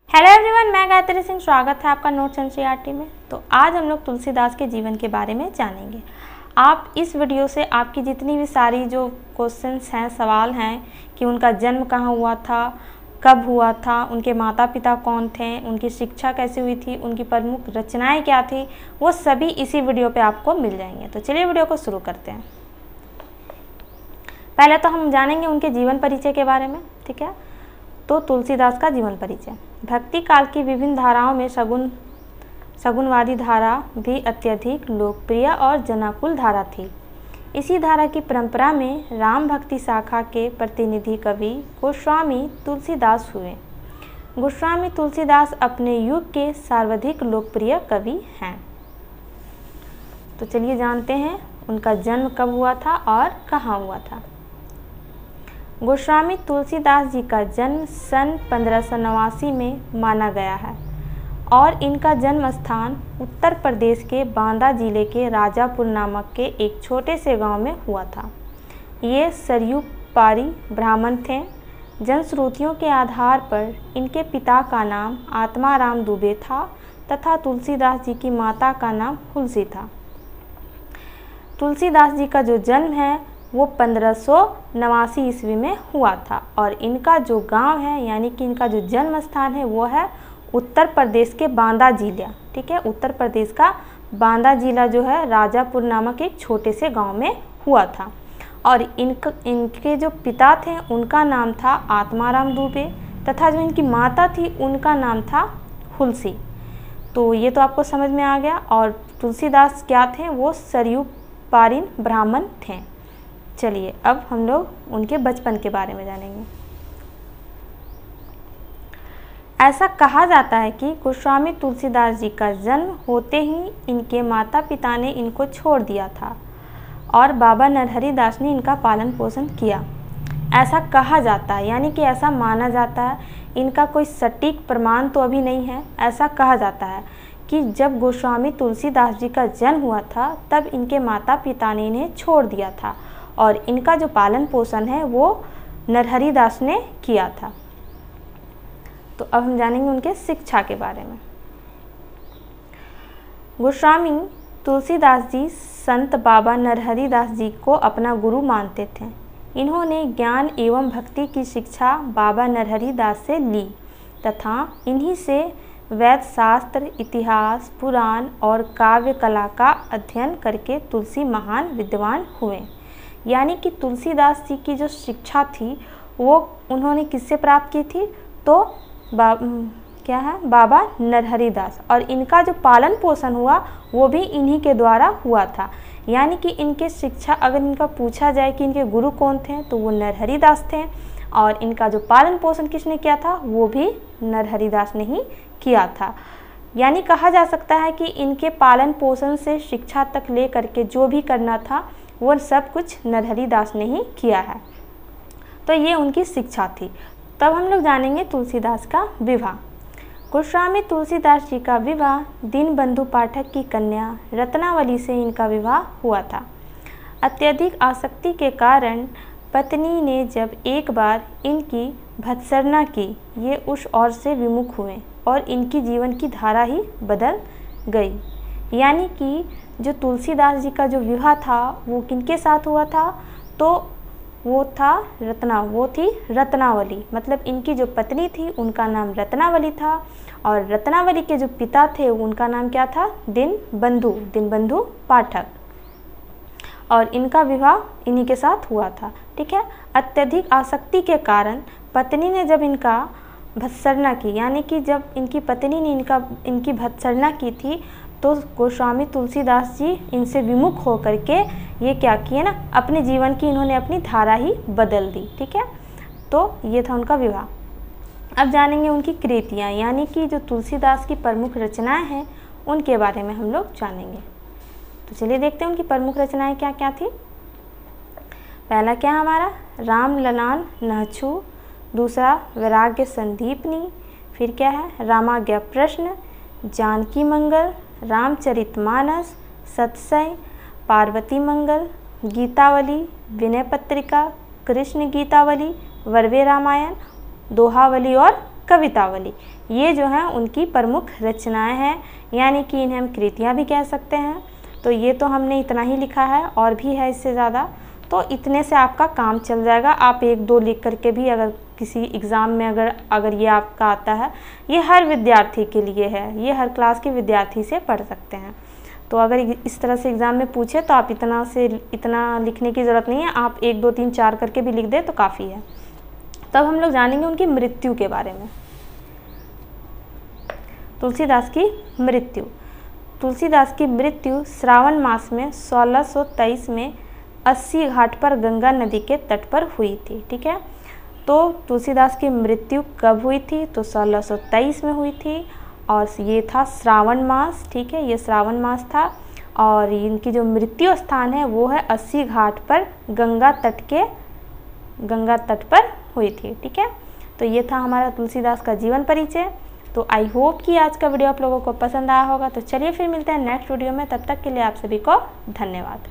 Hello everyone, मैं गायत्री सिंह। स्वागत है आपका नोट्स एनसीईआरटी में। तो आज हम लोग तुलसीदास के जीवन के बारे में जानेंगे। आप इस वीडियो से आपकी जितनी भी सारी जो क्वेश्चंस हैं, सवाल हैं कि उनका जन्म कहाँ हुआ था, कब हुआ था, उनके माता पिता कौन थे, उनकी शिक्षा कैसे हुई थी, उनकी प्रमुख रचनाएं क्या थी, वो सभी इसी वीडियो पे आपको मिल जाएंगे। तो चलिए वीडियो को शुरू करते हैं। पहले तो हम जानेंगे उनके जीवन परिचय के बारे में, ठीक है। तो तुलसीदास का जीवन परिचय। भक्ति काल की विभिन्न धाराओं में सगुनवादी धारा भी अत्यधिक लोकप्रिय और जनाकुल धारा थी। इसी धारा की परंपरा में राम भक्ति शाखा के प्रतिनिधि कवि गोस्वामी तुलसीदास हुए। गोस्वामी तुलसीदास अपने युग के सर्वाधिक लोकप्रिय कवि हैं। तो चलिए जानते हैं उनका जन्म कब हुआ था और कहाँ हुआ था। गोस्वामी तुलसीदास जी का जन्म सन 1589 में माना गया है और इनका जन्म स्थान उत्तर प्रदेश के बांदा जिले के राजापुर नामक के एक छोटे से गांव में हुआ था। ये सरयू पारी ब्राह्मण थे। जनश्रुतियों के आधार पर इनके पिता का नाम आत्माराम दुबे था तथा तुलसीदास जी की माता का नाम हुलसी था। तुलसीदास जी का जो जन्म है वो 1589 ईस्वी में हुआ था और इनका जो गांव है यानी कि इनका जो जन्म स्थान है वो है उत्तर प्रदेश के बांदा जिला, ठीक है। उत्तर प्रदेश का बांदा जिला जो है राजापुर नामक एक छोटे से गांव में हुआ था। और इनके जो पिता थे उनका नाम था आत्माराम दुबे तथा जो इनकी माता थी उनका नाम था हुलसी। तो ये तो आपको समझ में आ गया। और तुलसीदास क्या थे, वो सरयू पारी ब्राह्मण थे। चलिए अब हम लोग उनके बचपन के बारे में जानेंगे। ऐसा कहा जाता है कि गोस्वामी तुलसीदास जी का जन्म होते ही इनके माता पिता ने इनको छोड़ दिया था और बाबा नरहरि दास ने इनका पालन पोषण किया। ऐसा कहा जाता है, यानी कि ऐसा माना जाता है। इनका कोई सटीक प्रमाण तो अभी नहीं है। ऐसा कहा जाता है कि जब गोस्वामी तुलसीदास जी का जन्म हुआ था तब इनके माता पिता ने इन्हें छोड़ दिया था और इनका जो पालन पोषण है वो नरहरि दास ने किया था। तो अब हम जानेंगे उनके शिक्षा के बारे में। गोस्वामी तुलसीदास जी संत बाबा नरहरि दास जी को अपना गुरु मानते थे। इन्होंने ज्ञान एवं भक्ति की शिक्षा बाबा नरहरि दास से ली तथा इन्हीं से वेद शास्त्र, इतिहास, पुराण और काव्य कला का अध्ययन करके तुलसी महान विद्वान हुए। यानी कि तुलसीदास जी की जो शिक्षा थी वो उन्होंने किससे प्राप्त की थी, तो बाबा नरहरि दास। और इनका जो पालन पोषण हुआ वो भी इन्हीं के द्वारा हुआ था। यानी कि इनके शिक्षा अगर इनका पूछा जाए कि इनके गुरु कौन थे तो वो नरहरि दास थे और इनका जो पालन पोषण किसने किया था वो भी नरहरि दास ने ही किया था। यानी कहा जा सकता है कि इनके पालन पोषण से शिक्षा तक ले करके जो भी करना था वो सब कुछ नरहरि दास ने ही किया है। तो ये उनकी शिक्षा थी। तब हम लोग जानेंगे तुलसीदास का विवाह। गोस्वामी तुलसीदास जी का विवाह दीनबंधु पाठक की कन्या रत्नावली से इनका विवाह हुआ था। अत्यधिक आसक्ति के कारण पत्नी ने जब एक बार इनकी भत्सना की, ये उस ओर से विमुख हुए और इनकी जीवन की धारा ही बदल गई। यानी कि जो तुलसीदास जी का जो विवाह था वो किनके साथ हुआ था, तो वो थी रत्नावली। मतलब इनकी जो पत्नी थी उनका नाम रत्नावली था और रत्नावली के जो पिता थे उनका नाम क्या था, दीनबंधु पाठक। और इनका विवाह इन्हीं के साथ हुआ था, ठीक है। अत्यधिक आसक्ति के कारण पत्नी ने जब इनका भत्सना की, यानी कि जब इनकी पत्नी ने इनकी भत्सना की थी तो गोस्वामी तुलसीदास जी इनसे विमुख होकर के ये क्या किए ना, अपने जीवन की इन्होंने अपनी धारा ही बदल दी, ठीक है। तो ये था उनका विवाह। अब जानेंगे उनकी कृतियाँ, यानी कि जो तुलसीदास की प्रमुख रचनाएं हैं उनके बारे में हम लोग जानेंगे। तो चलिए देखते हैं उनकी प्रमुख रचनाएं क्या क्या थी। पहला क्या है हमारा, राम ललान नहछु। दूसरा वैराग्य संदीपनी। फिर क्या है, रामाज्ञा प्रश्न, जानकी मंगल, रामचरितमानस, सतसई, पार्वती मंगल, गीतावली, विनय पत्रिका, कृष्ण गीतावली, वर्वे रामायण, दोहावली और कवितावली। ये जो हैं उनकी प्रमुख रचनाएं हैं, यानी कि इन्हें हम कृतियाँ भी कह सकते हैं। तो ये तो हमने इतना ही लिखा है, और भी है इससे ज़्यादा, तो इतने से आपका काम चल जाएगा। आप 1-2 लिख करके भी अगर किसी एग्ज़ाम में अगर ये आपका आता है, ये हर विद्यार्थी के लिए है, ये हर क्लास के विद्यार्थी से पढ़ सकते हैं। तो अगर इस तरह से एग्ज़ाम में पूछे तो आप इतना लिखने की ज़रूरत नहीं है, आप 1, 2, 3, 4 करके भी लिख दें तो काफ़ी है। तब हम लोग जानेंगे उनकी मृत्यु के बारे में। तुलसीदास की मृत्यु। तुलसीदास की मृत्यु श्रावण मास में 1623 में 80 घाट पर गंगा नदी के तट पर हुई थी। ठीक है, तो तुलसीदास की मृत्यु कब हुई थी? तो 1623 में हुई थी, और ये था श्रावण मास। ठीक है, ये श्रावण मास था, और इनकी जो मृत्यु स्थान है वो है 80 घाट पर गंगा तट पर हुई थी। ठीक है, तो ये था हमारा तुलसीदास का जीवन परिचय। तो आई होप कि आज का वीडियो आप लोगों को पसंद आया होगा। तो चलिए फिर मिलते हैं नेक्स्ट वीडियो में, तब तक के लिए आप सभी को धन्यवाद।